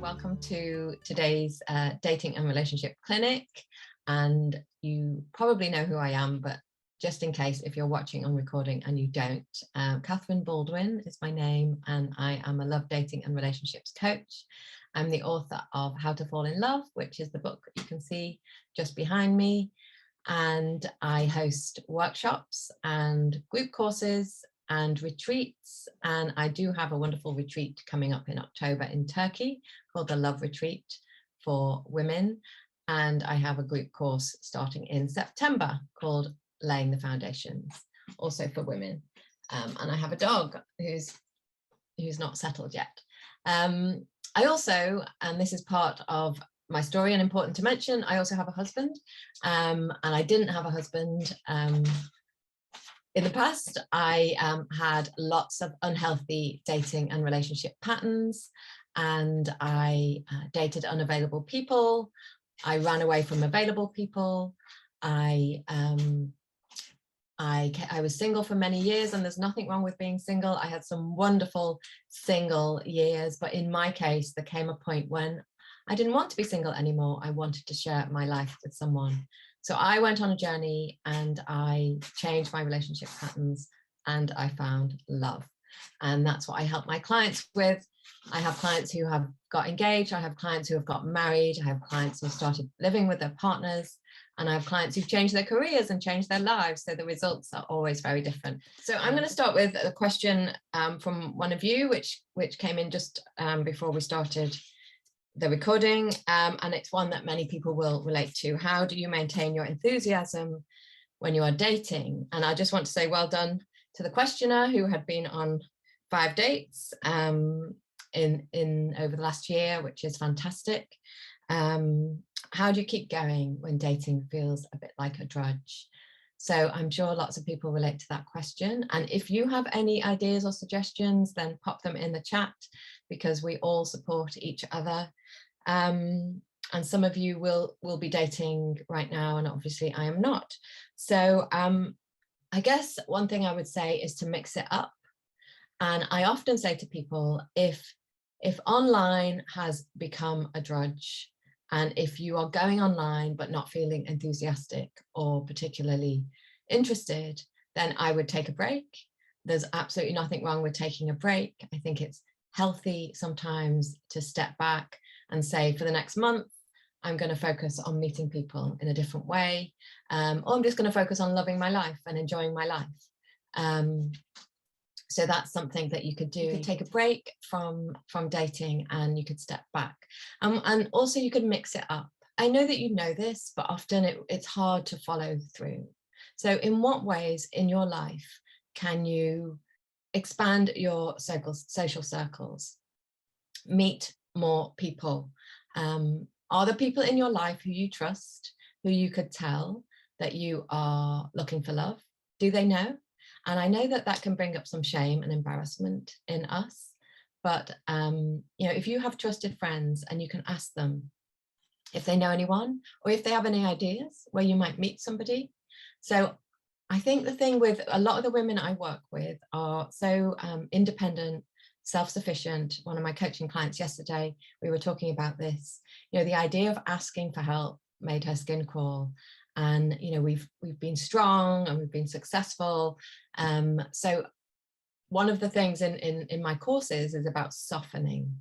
welcome to today's dating and relationship clinic. And you probably know who I am, but just in case, if you're watching on recording and you don't, Catherine Baldwin is my name, and I am a love, dating and relationships coach. I'm the author of How to Fall in Love, which is the book you can see just behind me. And I host workshops and group courses and retreats, and I do have a wonderful retreat coming up in October in Turkey called the Love Retreat for women, and I have a group course starting in September called Laying the Foundations, also for women, and I have a dog who's not settled yet. I also, and this is part of my story and important to mention, I also have a husband, and I didn't have a husband in the past. I had lots of unhealthy dating and relationship patterns, and I dated unavailable people. I ran away from available people. I was single for many years, and there's nothing wrong with being single. I had some wonderful single years, but in my case, there came a point when I didn't want to be single anymore. I wanted to share my life with someone. So I went on a journey and I changed my relationship patterns and I found love. And that's what I help my clients with. I have clients who have got engaged. I have clients who have got married. I have clients who started living with their partners. And I have clients who've changed their careers and changed their lives. So the results are always very different. So I'm going to start with a question from one of you, which came in just before we started the recording, and it's one that many people will relate to. How do you maintain your enthusiasm when you are dating? And I just want to say well done to the questioner who had been on 5 dates in over the last year, which is fantastic. How do you keep going when dating feels a bit like a drudge? So I'm sure lots of people relate to that question. And if you have any ideas or suggestions, then pop them in the chat, because we all support each other. And some of you will be dating right now, and obviously I am not. So I guess one thing I would say is to mix it up. And I often say to people, if online has become a drudge, and if you are going online but not feeling enthusiastic or particularly interested, then I would take a break. There's absolutely nothing wrong with taking a break. I think it's healthy sometimes to step back and say, for the next month, I'm going to focus on meeting people in a different way, or I'm just going to focus on loving my life and enjoying my life. So that's something that you could do. You could take a break from dating and you could step back. And also you could mix it up. I know that you know this, but often it's hard to follow through. So in what ways in your life can you expand your social circles, meet more people? Are there people in your life who you trust, who you could tell that you are looking for love? Do they know? And I know that that can bring up some shame and embarrassment in us, but if you have trusted friends and you can ask them if they know anyone, or if they have any ideas where you might meet somebody. So I think the thing with a lot of the women I work with are so independent, self-sufficient. One of my coaching clients yesterday, we were talking about this, the idea of asking for help made her skin crawl. And we've been strong and we've been successful. So one of the things in my courses is about softening.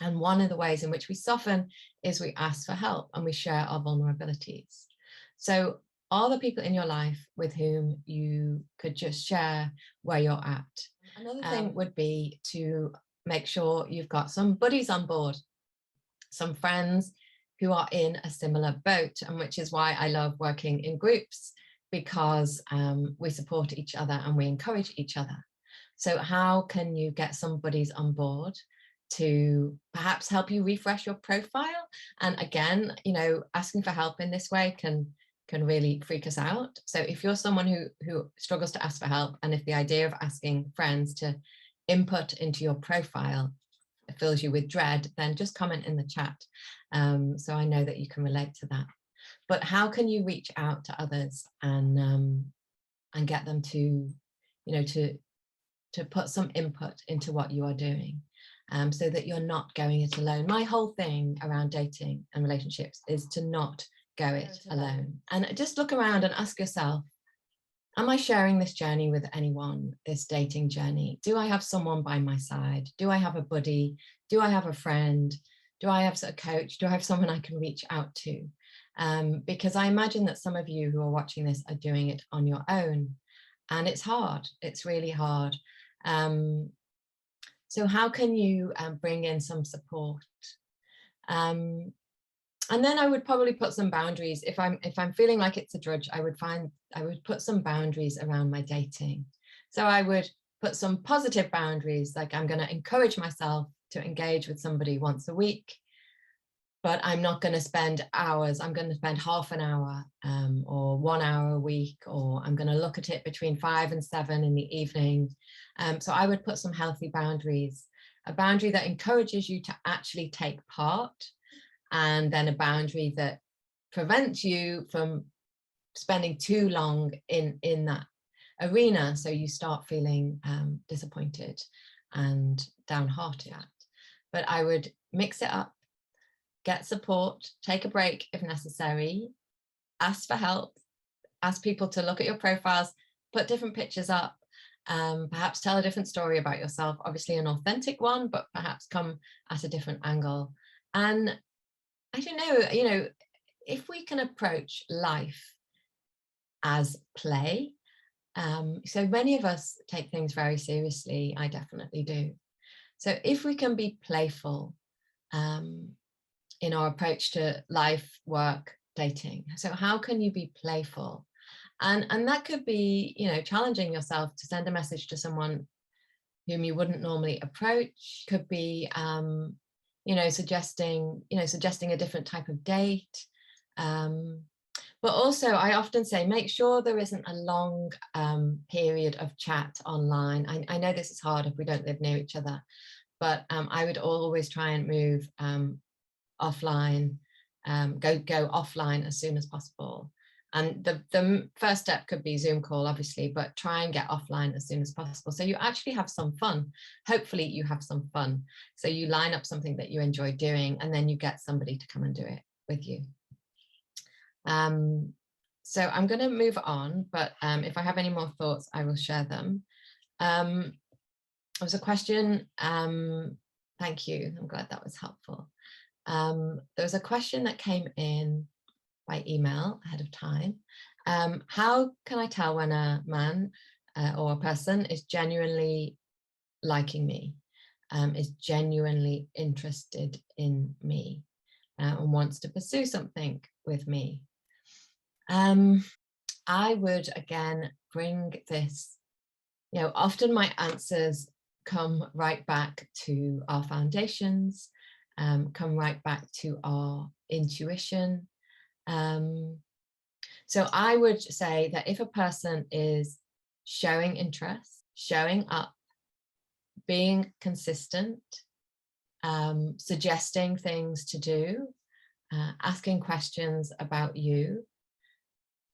And one of the ways in which we soften is we ask for help and we share our vulnerabilities. So are there people in your life with whom you could just share where you're at? Another thing would be to make sure you've got some buddies on board, some friends who are in a similar boat, and which is why I love working in groups, because we support each other and we encourage each other. So how can you get some buddies on board to perhaps help you refresh your profile? And again, asking for help in this way can really freak us out. So if you're someone who struggles to ask for help, and if the idea of asking friends to input into your profile fills you with dread, then just comment in the chat, so I know that you can relate to that. But how can you reach out to others and get them to to put some input into what you are doing, so that you're not going it alone. My whole thing around dating and relationships is to not go it alone. And just look around and ask yourself, am I sharing this journey with anyone, this dating journey? Do I have someone by my side? Do I have a buddy? Do I have a friend? Do I have a coach? Do I have someone I can reach out to? Because I imagine that some of you who are watching this are doing it on your own. And it's hard. It's really hard. So how can you bring in some support? And then I would probably put some boundaries. If I'm feeling like it's a drudge, I would put some boundaries around my dating. So I would put some positive boundaries, like I'm going to encourage myself to engage with somebody once a week, but I'm not going to spend hours. I'm going to spend half an hour or 1 hour a week, or I'm going to look at it between 5 and 7 in the evening. So I would put some healthy boundaries, a boundary that encourages you to actually take part, and then a boundary that prevents you from spending too long in that arena, so you start feeling disappointed and downhearted. But I would mix it up, get support, take a break if necessary, ask for help, ask people to look at your profiles, put different pictures up, perhaps tell a different story about yourself, obviously an authentic one, but perhaps come at a different angle. And I don't know, if we can approach life as play, so many of us take things very seriously. I definitely do. So if we can be playful in our approach to life, work, dating, so how can you be playful? And that could be, challenging yourself to send a message to someone whom you wouldn't normally approach. Could be suggesting a different type of date. But also, I often say, make sure there isn't a long period of chat online. I know this is hard if we don't live near each other, but I would always try and move offline, go offline as soon as possible. And the first step could be Zoom call, obviously, but try and get offline as soon as possible, so you actually have some fun. Hopefully you have some fun. So you line up something that you enjoy doing, and then you get somebody to come and do it with you. So I'm going to move on, but if I have any more thoughts, I will share them. There was a question. Thank you. I'm glad that was helpful. There was a question that came in by email ahead of time. How can I tell when a man or a person is genuinely liking me, is genuinely interested in me, and wants to pursue something with me? I would again bring this, often my answers come right back to our foundations, come right back to our intuition. So I would say that if a person is showing interest, showing up, being consistent, suggesting things to do, asking questions about you,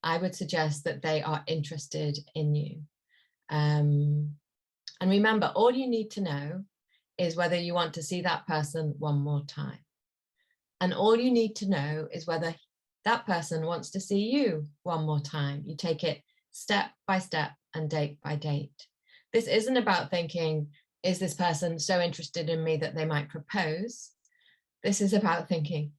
I would suggest that they are interested in you. And remember, all you need to know is whether you want to see that person one more time. And all you need to know is whether that person wants to see you one more time. You take it step by step and date by date. This isn't about thinking, is this person so interested in me that they might propose? This is about thinking,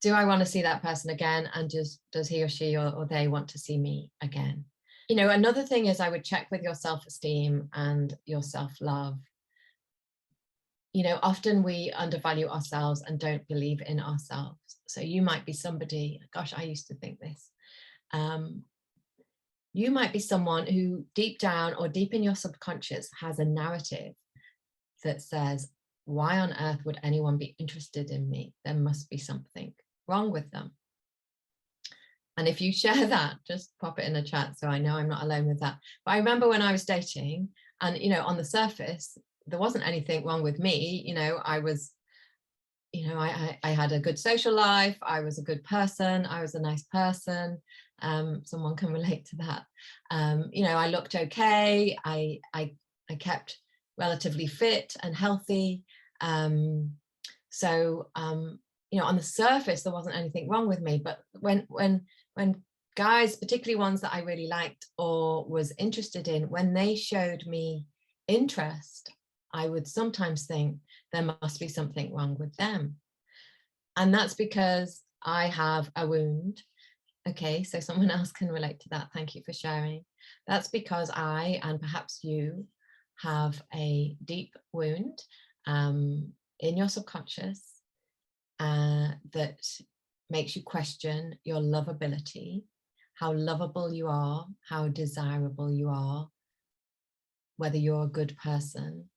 do I want to see that person again? And does he or she or they want to see me again? Another thing is, I would check with your self-esteem and your self-love. Often we undervalue ourselves and don't believe in ourselves. So you might be somebody, gosh, I used to think this. You might be someone who deep down or deep in your subconscious has a narrative that says, why on earth would anyone be interested in me? There must be something wrong with them. And if you share that, just pop it in the chat so I know I'm not alone with that. But I remember when I was dating, and on the surface, there wasn't anything wrong with me. I was, I had a good social life. I was a good person. I was a nice person. Someone can relate to that. I looked okay. I I kept relatively fit and healthy. You know, on the surface, there wasn't anything wrong with me. But when guys, particularly ones that I really liked or was interested in, when they showed me interest, I would sometimes think there must be something wrong with them. And that's because I have a wound. Okay, so someone else can relate to that. Thank you for sharing. That's because I, and perhaps you, have a deep wound in your subconscious that makes you question your lovability, how lovable you are, how desirable you are, whether you're a good person.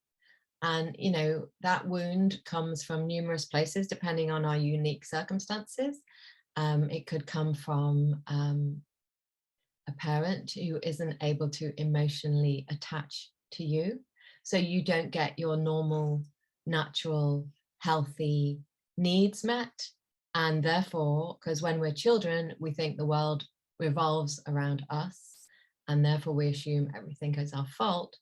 And, you know, that wound comes from numerous places, depending on our unique circumstances. It could come from a parent who isn't able to emotionally attach to you. So you don't get your normal, natural, healthy needs met. And therefore, because when we're children, we think the world revolves around us, and therefore we assume everything is our fault.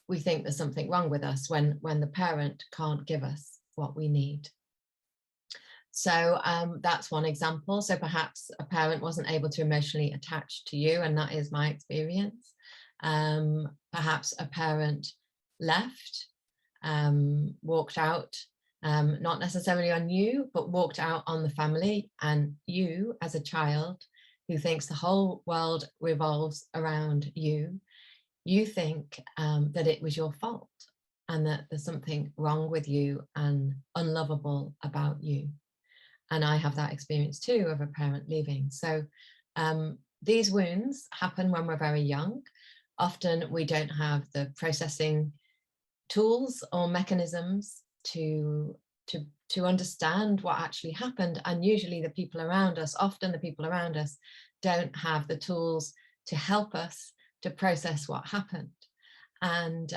We think there's something wrong with us when the parent can't give us what we need. So that's one example. So perhaps a parent wasn't able to emotionally attach to you, and that is my experience. Perhaps a parent left, walked out, not necessarily on you, but walked out on the family, and you as a child who thinks the whole world revolves around you, you think that it was your fault and that there's something wrong with you and unlovable about you. And I have that experience too of a parent leaving. So these wounds happen when we're very young. Often we don't have the processing tools or mechanisms to understand what actually happened. And usually the people around us, often the people around us, don't have the tools to help us to process what happened. And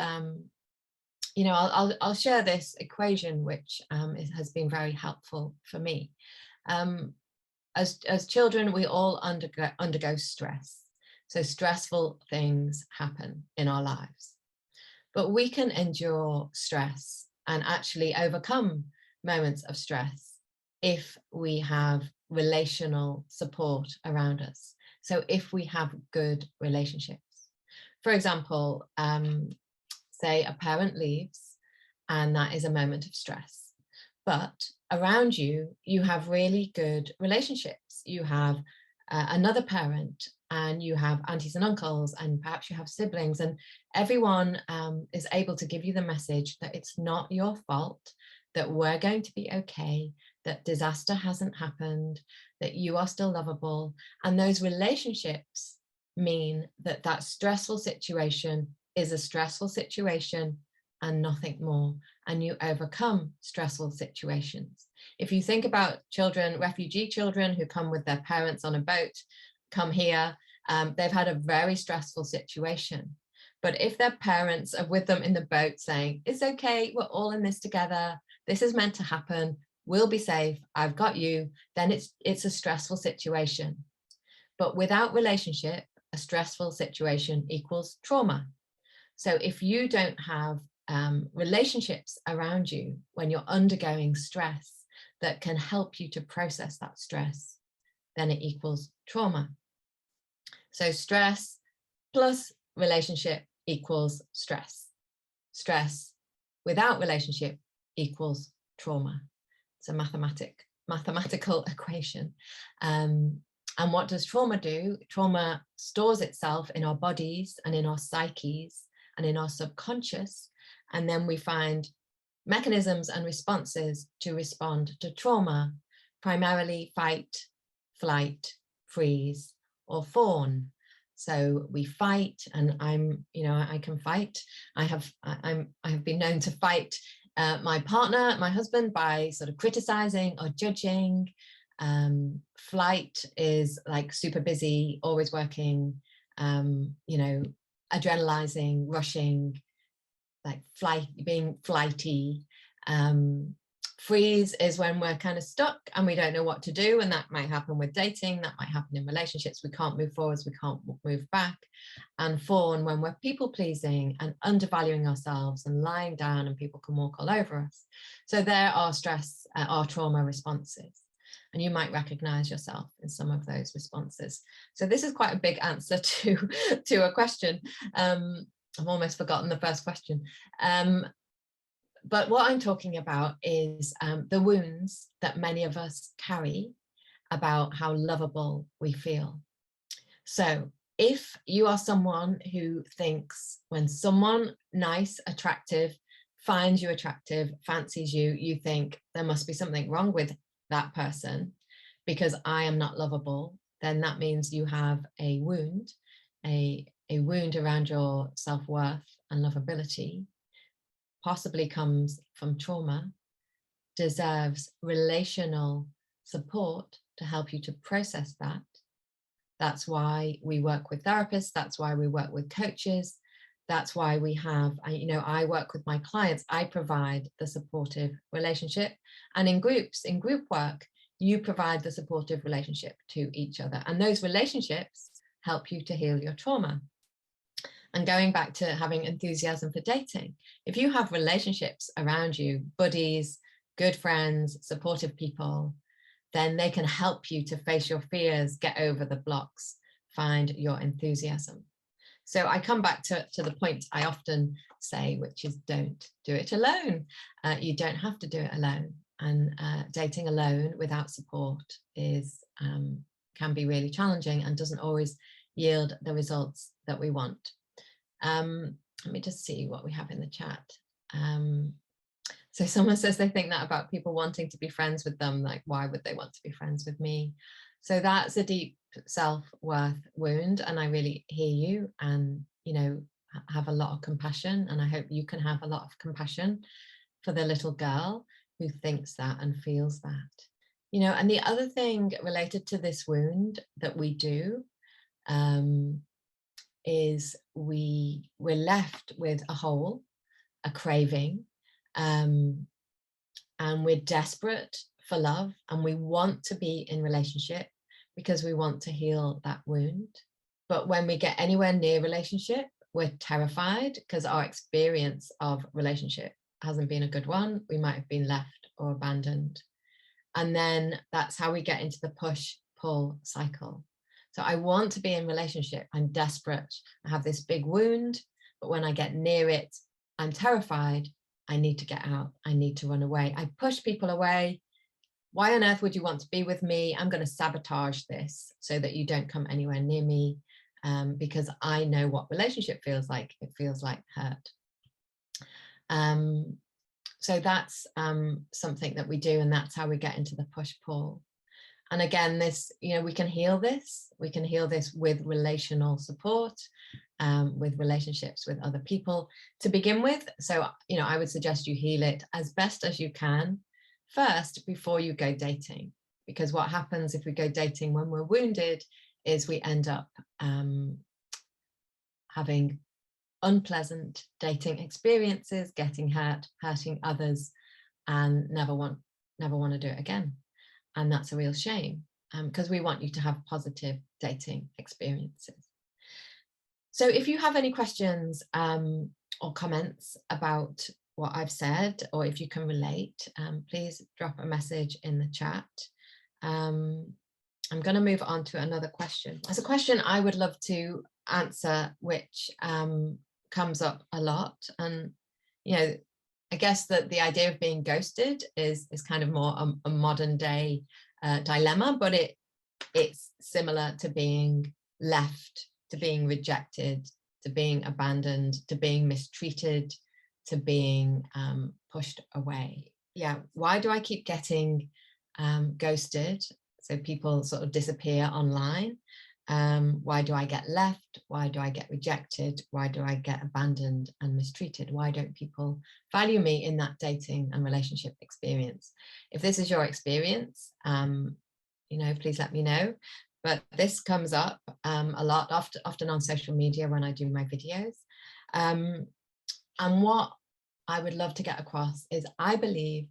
you know, I'll share this equation, which has been very helpful for me. As children, we all undergo stress. So stressful things happen in our lives. But we can endure stress and actually overcome moments of stress if we have relational support around us. So if we have good relationships. For example, say a parent leaves and that is a moment of stress, but around you, you have really good relationships. You have another parent, and you have aunties and uncles, and perhaps you have siblings, and everyone is able to give you the message that it's not your fault, that we're going to be okay, that disaster hasn't happened, that you are still lovable. And those relationships mean that that stressful situation is a stressful situation and nothing more, and you overcome stressful situations. If you think about children, refugee children who come with their parents on a boat, come here, they've had a very stressful situation. But if their parents are with them in the boat saying, it's okay, we're all in this together, this is meant to happen, we'll be safe, I've got you, then it's a stressful situation. But without relationship, a stressful situation equals trauma. So if you don't have relationships around you when you're undergoing stress that can help you to process that stress, then it equals trauma. So stress plus relationship equals stress. Stress without relationship equals trauma. It's a mathematical equation. And what does trauma do? Trauma stores itself in our bodies and in our psyches and in our subconscious. And then we find mechanisms and responses to respond to trauma, primarily fight, flight, freeze, or fawn. So we fight, and I can fight. I have been known to fight my partner, my husband, by sort of criticizing or judging. Flight is like super busy, always working, adrenalizing, rushing, like being flighty. Freeze is when we're kind of stuck and we don't know what to do, and that might happen with dating, that might happen in relationships. We can't move forwards, we can't move back. And fawn, when we're people pleasing and undervaluing ourselves and lying down and people can walk all over us. So there are stress, our trauma responses, and you might recognize yourself in some of those responses. So this is quite a big answer to a question. I've almost forgotten the first question. But what I'm talking about is the wounds that many of us carry about how lovable we feel. So if you are someone who thinks when someone nice, attractive, finds you attractive, fancies you, you think there must be something wrong with that person because I am not lovable, then that means you have a wound, a wound around your self-worth and lovability, possibly comes from trauma, deserves relational support to help you to process that. That's why we work with therapists. That's why we work with coaches. That's why we have, I work with my clients. I provide the supportive relationship. And in groups, in group work, you provide the supportive relationship to each other. And those relationships help you to heal your trauma. And going back to having enthusiasm for dating, if you have relationships around you, buddies, good friends, supportive people, then they can help you to face your fears, get over the blocks, find your enthusiasm. So I come back to the point I often say, which is don't do it alone. You don't have to do it alone. And dating alone without support is can be really challenging and doesn't always yield the results that we want. Let me just see what we have in the chat. So someone says they think that about people wanting to be friends with them, like why would they want to be friends with me? So that's a deep self-worth wound, and I really hear you and have a lot of compassion, and I hope you can have a lot of compassion for the little girl who thinks that and feels that. And the other thing related to this wound that we do is we're left with a hole, a craving, and we're desperate for love, and we want to be in relationship because we want to heal that wound. But when we get anywhere near relationship, we're terrified because our experience of relationship hasn't been a good one. We might have been left or abandoned. And then that's how we get into the push-pull cycle. So I want to be in relationship. I'm desperate. I have this big wound, but when I get near it, I'm terrified. I need to get out. I need to run away. I push people away. Why on earth would you want to be with me? I'm going to sabotage this so that you don't come anywhere near me, because I know what relationship feels like. It feels like hurt. So that's something that we do, and that's how we get into the push-pull. And again, this, we can heal this. We can heal this with relational support, with relationships with other people to begin with. So, I would suggest you heal it as best as you can first before you go dating. Because what happens if we go dating when we're wounded is we end up having unpleasant dating experiences, getting hurt, hurting others, and never want to do it again. And that's a real shame, because we want you to have positive dating experiences. So if you have any questions or comments about what I've said, or if you can relate, please drop a message in the chat. I'm going to move on to another question. There's a question I would love to answer, which comes up a lot. And, I guess that the idea of being ghosted is kind of more a modern day dilemma, but it's similar to being left, to being rejected, to being abandoned, to being mistreated, to being pushed away. Yeah, why do I keep getting ghosted? So people sort of disappear online. Why do I get left? Why do I get rejected? Why do I get abandoned and mistreated? Why don't people value me in that dating and relationship experience? If this is your experience, please let me know. But this comes up a lot, often on social media when I do my videos. And what I would love to get across is I believe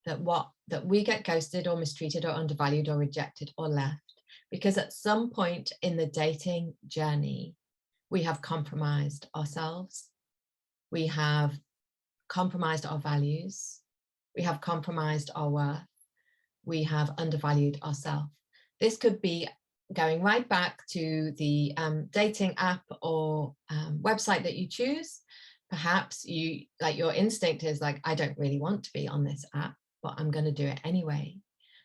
that we get ghosted or mistreated or undervalued or rejected or left because at some point in the dating journey, we have compromised ourselves. We have compromised our values. We have compromised our worth. We have undervalued ourselves. This could be going right back to the dating app or website that you choose. Perhaps your instinct is like, I don't really want to be on this app, but I'm going to do it anyway.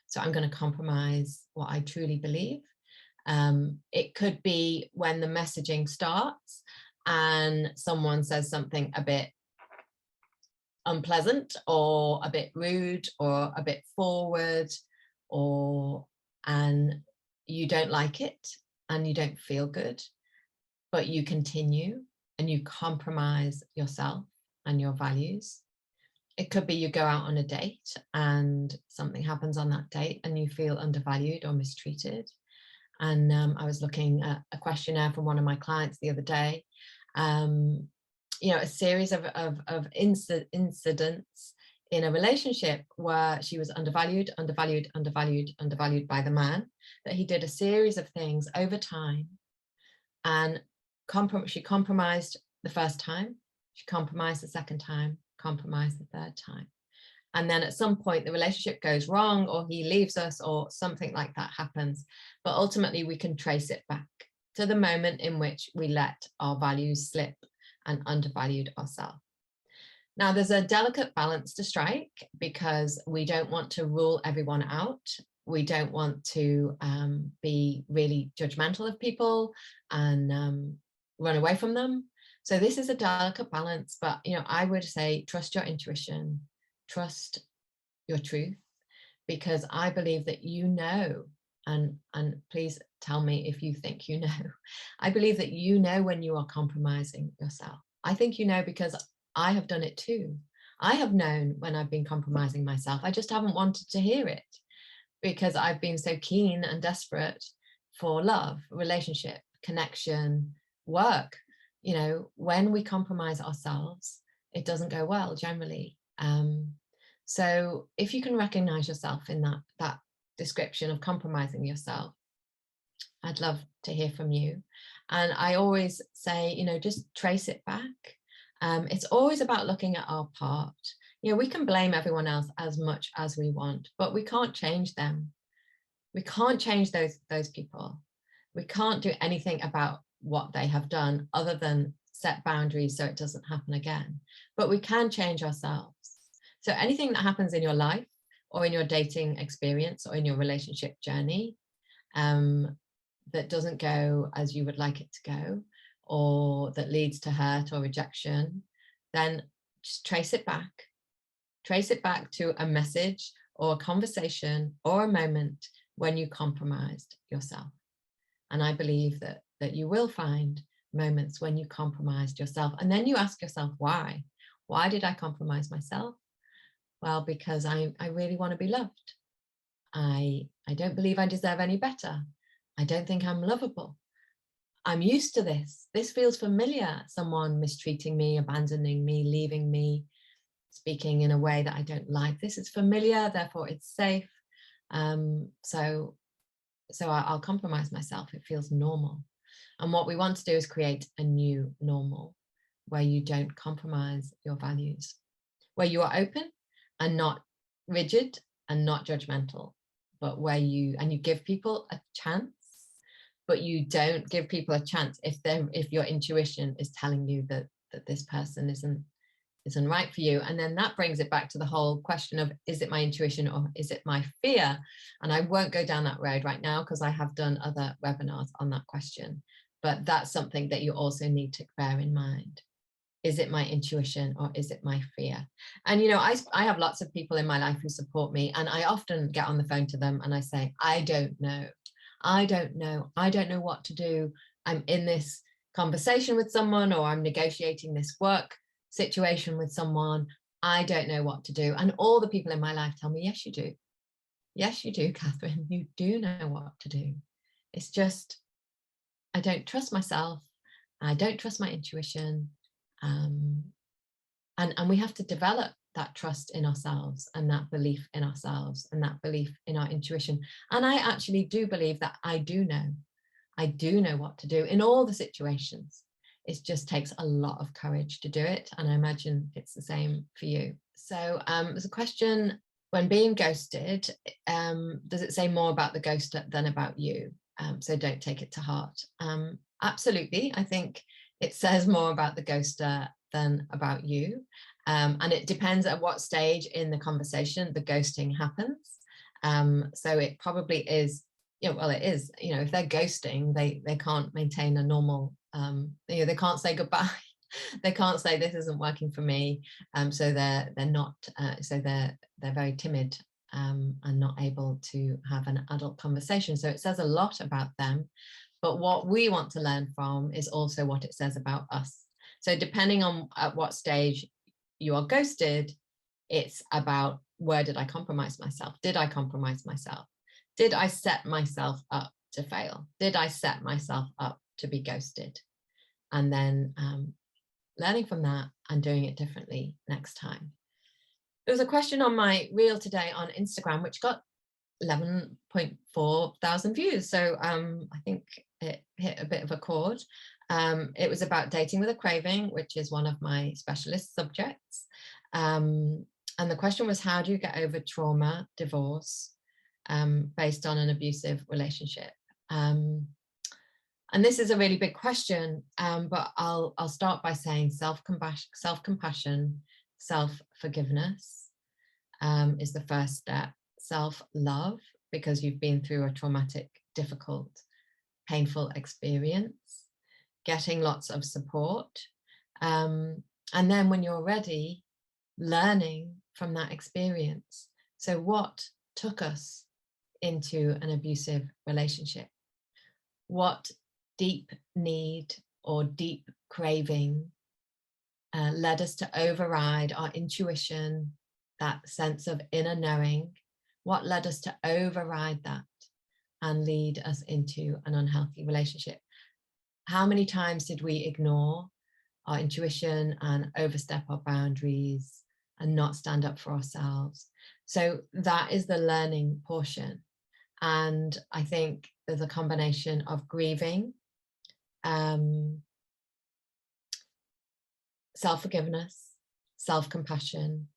So I'm going to compromise what I truly believe. It could be when the messaging starts and someone says something a bit unpleasant or a bit rude or a bit forward, and you don't like it and you don't feel good, but you continue and you compromise yourself and your values. It could be you go out on a date and something happens on that date and you feel undervalued or mistreated. And I was looking at a questionnaire from one of my clients the other day. A series of incidents in a relationship where she was undervalued by the man, that he did a series of things over time. And she compromised the first time, she compromised the second time, compromised the third time. And then at some point the relationship goes wrong, or he leaves us, or something like that happens. But ultimately we can trace it back to the moment in which we let our values slip and undervalued ourselves. Now there's a delicate balance to strike, because we don't want to rule everyone out. We don't want to be really judgmental of people and run away from them. So this is a delicate balance, but I would say trust your intuition, trust your truth, because I believe that and please tell me if you think you know. I believe that when you are compromising yourself. I think because I have done it too. I have known when I've been compromising myself. I just haven't wanted to hear it because I've been so keen and desperate for love, relationship, connection, work. When we compromise ourselves, it doesn't go well generally. So if you can recognize yourself in that description of compromising yourself, I'd love to hear from you. And I always say, just trace it back. It's always about looking at our part. We can blame everyone else as much as we want, but we can't change them. We can't change those people. We can't do anything about what they have done other than set boundaries so it doesn't happen again. But we can change ourselves. So anything that happens in your life or in your dating experience or in your relationship journey that doesn't go as you would like it to go, or that leads to hurt or rejection, then just trace it back. Trace it back to a message or a conversation or a moment when you compromised yourself. And I believe that you will find moments when you compromised yourself. And then you ask yourself, why? Why did I compromise myself? Well, because I really want to be loved. I don't believe I deserve any better. I don't think I'm lovable. I'm used to this. This feels familiar. Someone mistreating me, abandoning me, leaving me, speaking in a way that I don't like. This is familiar, therefore it's safe. So I'll compromise myself. It feels normal. And what we want to do is create a new normal where you don't compromise your values, where you are open and not rigid and not judgmental, but where you give people a chance, but you don't give people a chance if your intuition is telling you that this person isn't right for you. And then that brings it back to the whole question of, is it my intuition or is it my fear? And I won't go down that road right now because I have done other webinars on that question, but that's something that you also need to bear in mind. Is it my intuition or is it my fear? And I have lots of people in my life who support me, and I often get on the phone to them and I say, I don't know what to do. I'm in this conversation with someone, or I'm negotiating this work situation with someone. I don't know what to do. And all the people in my life tell me, yes, you do. Yes, you do, Catherine. You do know what to do. It's just, I don't trust myself. I don't trust my intuition. And we have to develop that trust in ourselves and that belief in ourselves and that belief in our intuition. And I actually do believe that I do know what to do in all the situations. It just takes a lot of courage to do it. And I imagine it's the same for you. So there's a question: when being ghosted, does it say more about the ghoster than about you? So don't take it to heart. Absolutely. I think it says more about the ghoster than about you. And it depends at what stage in the conversation the ghosting happens. So it probably is, well, it is, if they're ghosting, they can't maintain a normal, they can't say goodbye. They can't say this isn't working for me. So they're not, so they're very timid and not able to have an adult conversation. So it says a lot about them. But what we want to learn from is also what it says about us. So depending on at what stage you are ghosted, it's about, where did I compromise myself? Did I compromise myself? Did I set myself up to fail? Did I set myself up to be ghosted? And then learning from that and doing it differently next time. There was a question on my reel today on Instagram, which got 11.4 thousand views. So I think it hit a bit of a chord. It was about dating with a craving, which is one of my specialist subjects. And the question was, how do you get over trauma, divorce, based on an abusive relationship? And this is a really big question, but I'll start by saying self-compassion, self-forgiveness is the first step. Self-love, because you've been through a traumatic, difficult, painful experience. Getting lots of support. And then when you're ready, learning from that experience. So what took us into an abusive relationship? What deep need or deep craving led us to override our intuition, that sense of inner knowing? What led us to override that and lead us into an unhealthy relationship? How many times did we ignore our intuition and overstep our boundaries and not stand up for ourselves? So that is the learning portion. And I think there's a combination of grieving, self-forgiveness, self-compassion,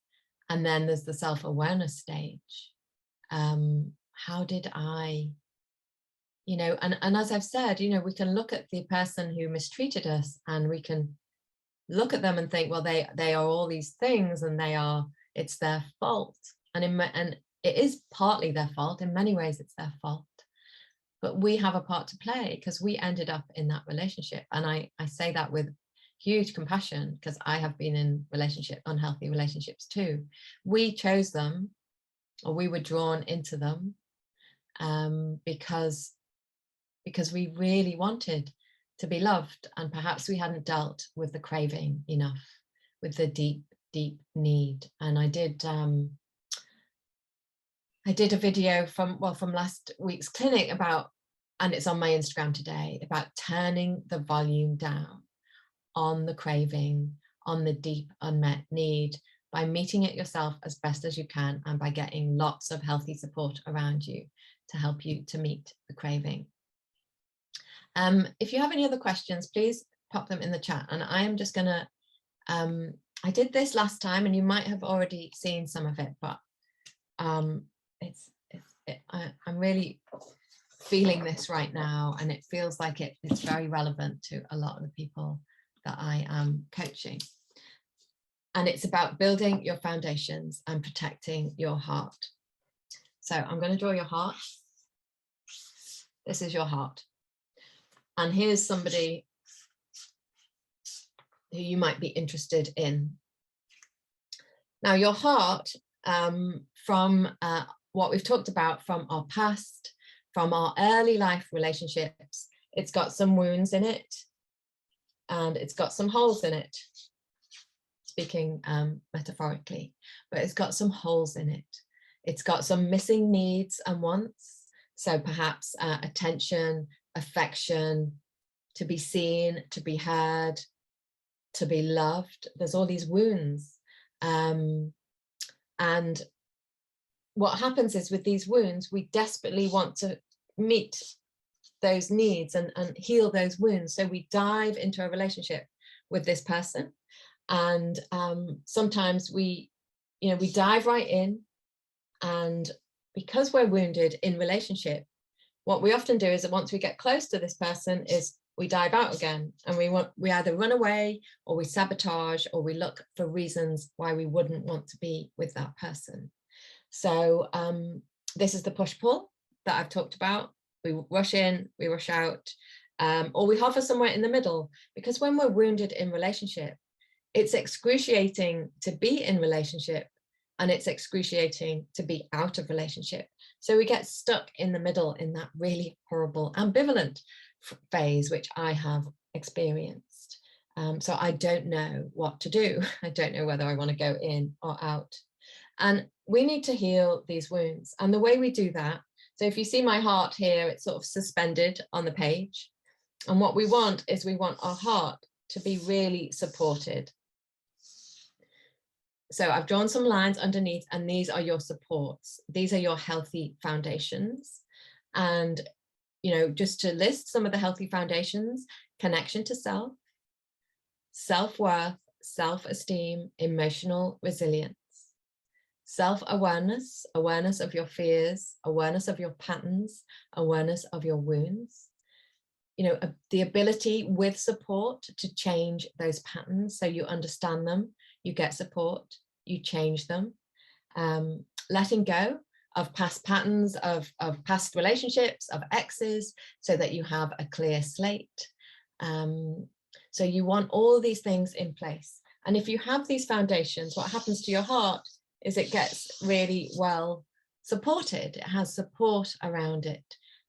and then there's the self-awareness stage. How did I, and as I've said, we can look at the person who mistreated us and we can look at them and think, well, they are all these things and it's their fault. And it is partly their fault. In many ways, it's their fault. But we have a part to play because we ended up in that relationship. And I say that with huge compassion because I have been in unhealthy relationships too. We chose them, or we were drawn into them because we really wanted to be loved, and perhaps we hadn't dealt with the craving enough, with the deep, deep need. And I did a video from last week's clinic about, and it's on my Instagram today, about turning the volume down on the craving, on the deep unmet need, by meeting it yourself as best as you can and by getting lots of healthy support around you to help you to meet the craving. If you have any other questions, please pop them in the chat. And I am just gonna, I did this last time and you might have already seen some of it, but I'm really feeling this right now, and it feels like it's very relevant to a lot of the people that I am coaching. And it's about building your foundations and protecting your heart. So I'm going to draw your heart. This is your heart. And here's somebody who you might be interested in. Now, your heart, from what we've talked about from our past, from our early life relationships, it's got some wounds in it and it's got some holes in it, speaking metaphorically, but it's got some holes in it. It's got some missing needs and wants. So perhaps attention, affection, to be seen, to be heard, to be loved. There's all these wounds. And what happens is with these wounds, we desperately want to meet those needs and heal those wounds. So we dive into a relationship with this person. And sometimes we dive right in. And because we're wounded in relationship, what we often do is that once we get close to this person is we dive out again, and we either run away or we sabotage or we look for reasons why we wouldn't want to be with that person. So this is the push-pull that I've talked about. We rush in, we rush out, or we hover somewhere in the middle, because when we're wounded in relationship, it's excruciating to be in relationship and it's excruciating to be out of relationship. So we get stuck in the middle in that really horrible ambivalent phase, which I have experienced. So I don't know what to do. I don't know whether I want to go in or out. And we need to heal these wounds. And the way we do that, so if you see my heart here, it's sort of suspended on the page. And what we want is we want our heart to be really supported. So I've drawn some lines underneath, and these are your supports. These are your healthy foundations. And, just to list some of the healthy foundations: connection to self, self-worth, self-esteem, emotional resilience, self-awareness, awareness of your fears, awareness of your patterns, awareness of your wounds. The ability with support to change those patterns, so you understand them, you get support, you change them. Letting go of past patterns, of past relationships, of exes, so that you have a clear slate. So you want all these things in place. And if you have these foundations, what happens to your heart is it gets really well supported. It has support around it.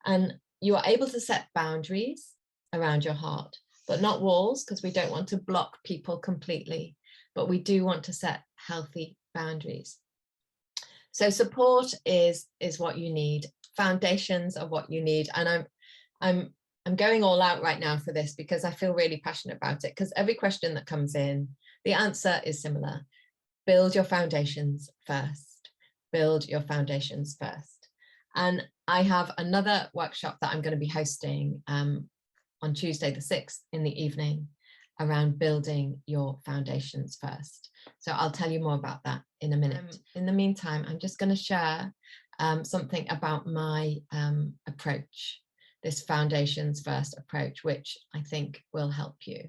And you are able to set boundaries around your heart, but not walls, because we don't want to block people completely, but we do want to set healthy boundaries. So support is what you need. Foundations are what you need. And I'm going all out right now for this because I feel really passionate about it, because every question that comes in, the answer is similar. Build your foundations first. Build your foundations first. And I have another workshop that I'm going to be hosting on Tuesday the 6th in the evening around building your foundations first. So I'll tell you more about that in a minute. In the meantime, I'm just going to share something about my approach, this foundations first approach, which I think will help you.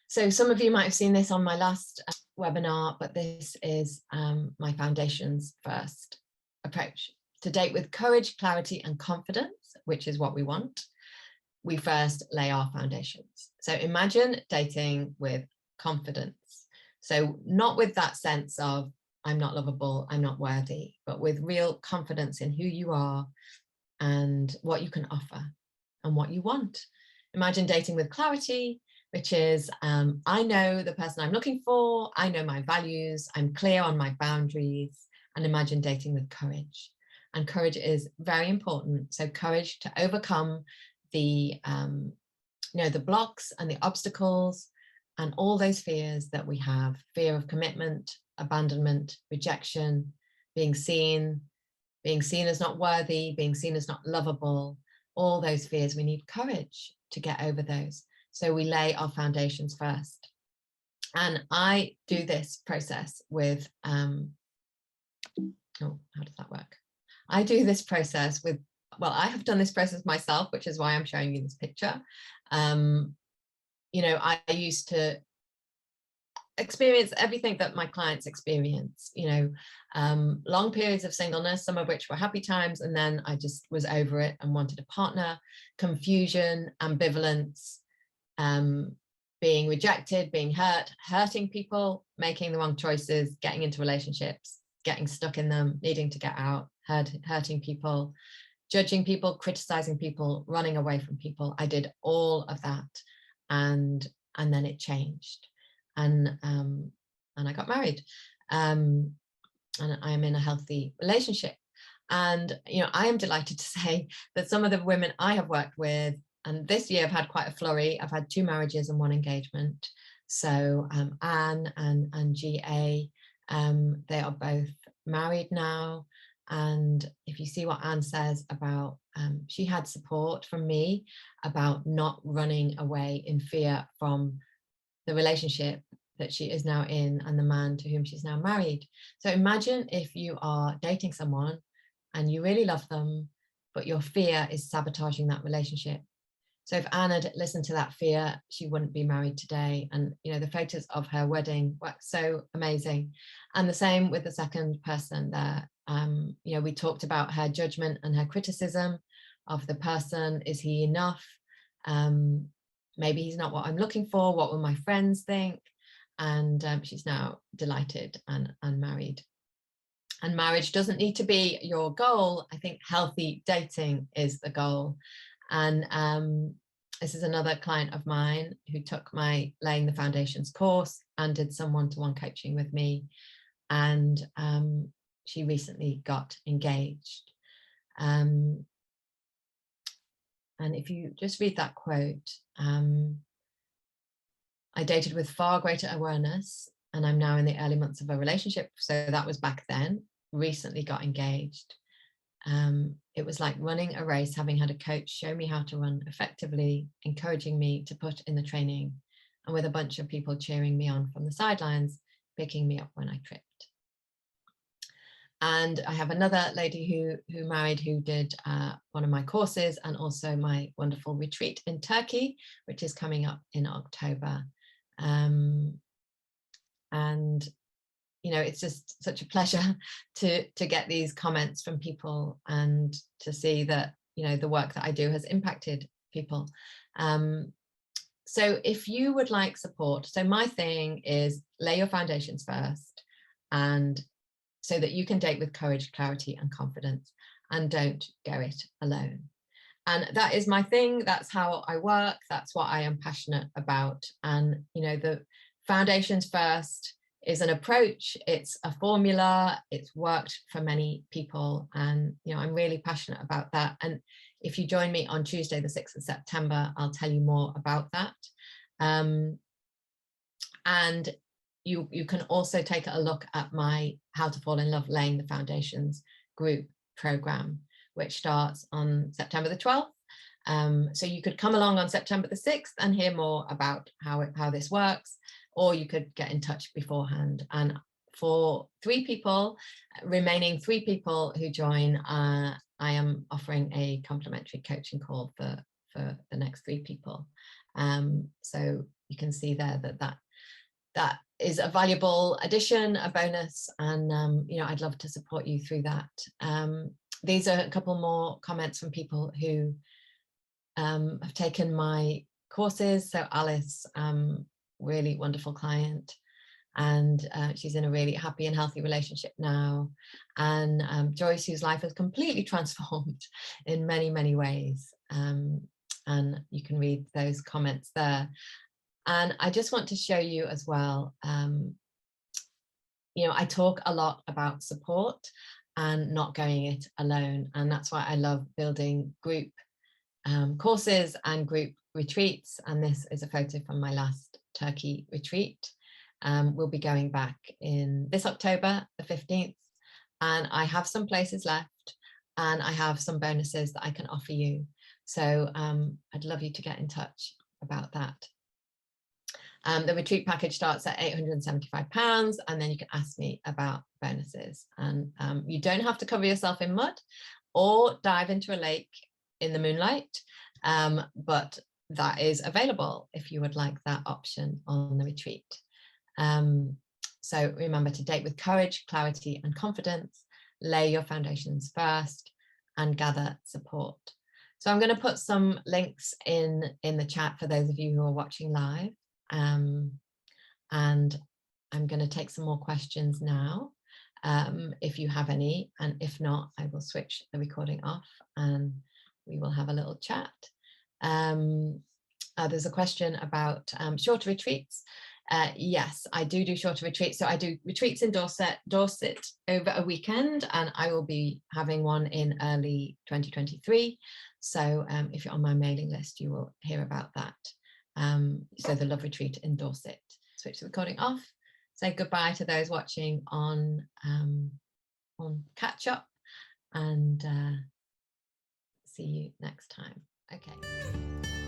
So some of you might have seen this on my last webinar, but this is my foundations first approach. To date with courage, clarity, and confidence, which is what we want, we first lay our foundations. So imagine dating with confidence. So not with that sense of I'm not lovable, I'm not worthy, but with real confidence in who you are and what you can offer and what you want. Imagine dating with clarity, which is I know the person I'm looking for, I know my values, I'm clear on my boundaries. And imagine dating with courage. And courage is very important. So courage to overcome the blocks and the obstacles and all those fears that we have: fear of commitment, abandonment, rejection, being seen as not worthy, being seen as not lovable. All those fears, we need courage to get over those. So we lay our foundations first. And I do this process with how does that work? I do this process with, well, I have done this process myself, which is why I'm showing you this picture. I used to experience everything that my clients experience, long periods of singleness, some of which were happy times, and then I just was over it and wanted a partner, confusion, ambivalence, being rejected, being hurt, hurting people, making the wrong choices, getting into relationships, getting stuck in them, needing to get out, hurting people, judging people, criticizing people, running away from people. I did all of that, and then it changed, and I got married, and I am in a healthy relationship. And I am delighted to say that some of the women I have worked with, and this year I've had quite a flurry. I've had 2 marriages and 1 engagement. So Anne and GA, they are both married now. And if you see what Anne says about, she had support from me about not running away in fear from the relationship that she is now in and the man to whom she's now married. So imagine if you are dating someone and you really love them, but your fear is sabotaging that relationship. So if Anne had listened to that fear, she wouldn't be married today. And, you know, the photos of her wedding were so amazing. And the same with the second person there. You know, we talked about her judgment and her criticism of the person. Is he enough? Maybe he's not what I'm looking for. What will my friends think? And she's now delighted and married. And marriage doesn't need to be your goal. I think healthy dating is the goal. And this is another client of mine who took my Laying the Foundations course and did some one-to-one coaching with me. And she recently got engaged. And if you just read that quote, I dated with far greater awareness, and I'm now in the early months of a relationship. So that was back then. Recently got engaged. It was like running a race, having had a coach show me how to run effectively, encouraging me to put in the training, and with a bunch of people cheering me on from the sidelines, picking me up when I tripped. And I have another lady who married, who did one of my courses and also my wonderful retreat in Turkey, which is coming up in October. And you know, it's just such a pleasure to get these comments from people and to see that, you know, the work that I do has impacted people. So if you would like support, so my thing is lay your foundations first, and so that you can date with courage, clarity, and confidence, and don't go it alone. And that is my thing. That's how I work. That's what I am passionate about. And, you know, the foundations first is an approach. It's a formula. It's worked for many people. And, you know, I'm really passionate about that. And if you join me on Tuesday, the 6th of September, I'll tell you more about that. And you can also take a look at my How to Fall in Love Laying the Foundations group program, which starts on September the 12th. So you could come along on September the 6th and hear more about how this works, or you could get in touch beforehand. And for remaining three people who join, I am offering a complimentary coaching call for the next three people. So you can see there that is a valuable addition, a bonus, and you know, I'd love to support you through that. These are a couple more comments from people who have taken my courses. So Alice, really wonderful client, and she's in a really happy and healthy relationship now. And Joyce, whose life has completely transformed in many, many ways. And you can read those comments there. And I just want to show you as well, you know, I talk a lot about support and not going it alone. And that's why I love building group courses and group retreats. And this is a photo from my last Turkey retreat. We'll be going back in this October, the 15th. And I have some places left, and I have some bonuses that I can offer you. So I'd love you to get in touch about that. The retreat package starts at £875, and then you can ask me about bonuses. And you don't have to cover yourself in mud or dive into a lake in the moonlight, but that is available if you would like that option on the retreat. So remember to date with courage, clarity, and confidence, lay your foundations first, and gather support. So I'm going to put some links in the chat for those of you who are watching live. And I'm going to take some more questions now, if you have any, and if not, I will switch the recording off and we will have a little chat. There's a question about shorter retreats. Yes, I do shorter retreats. So I do retreats in Dorset over a weekend, and I will be having one in early 2023. So if you're on my mailing list, you will hear about that. So the Love Retreat in Dorset. switch the recording off, say goodbye to those watching on catch up, and see you next time. Okay.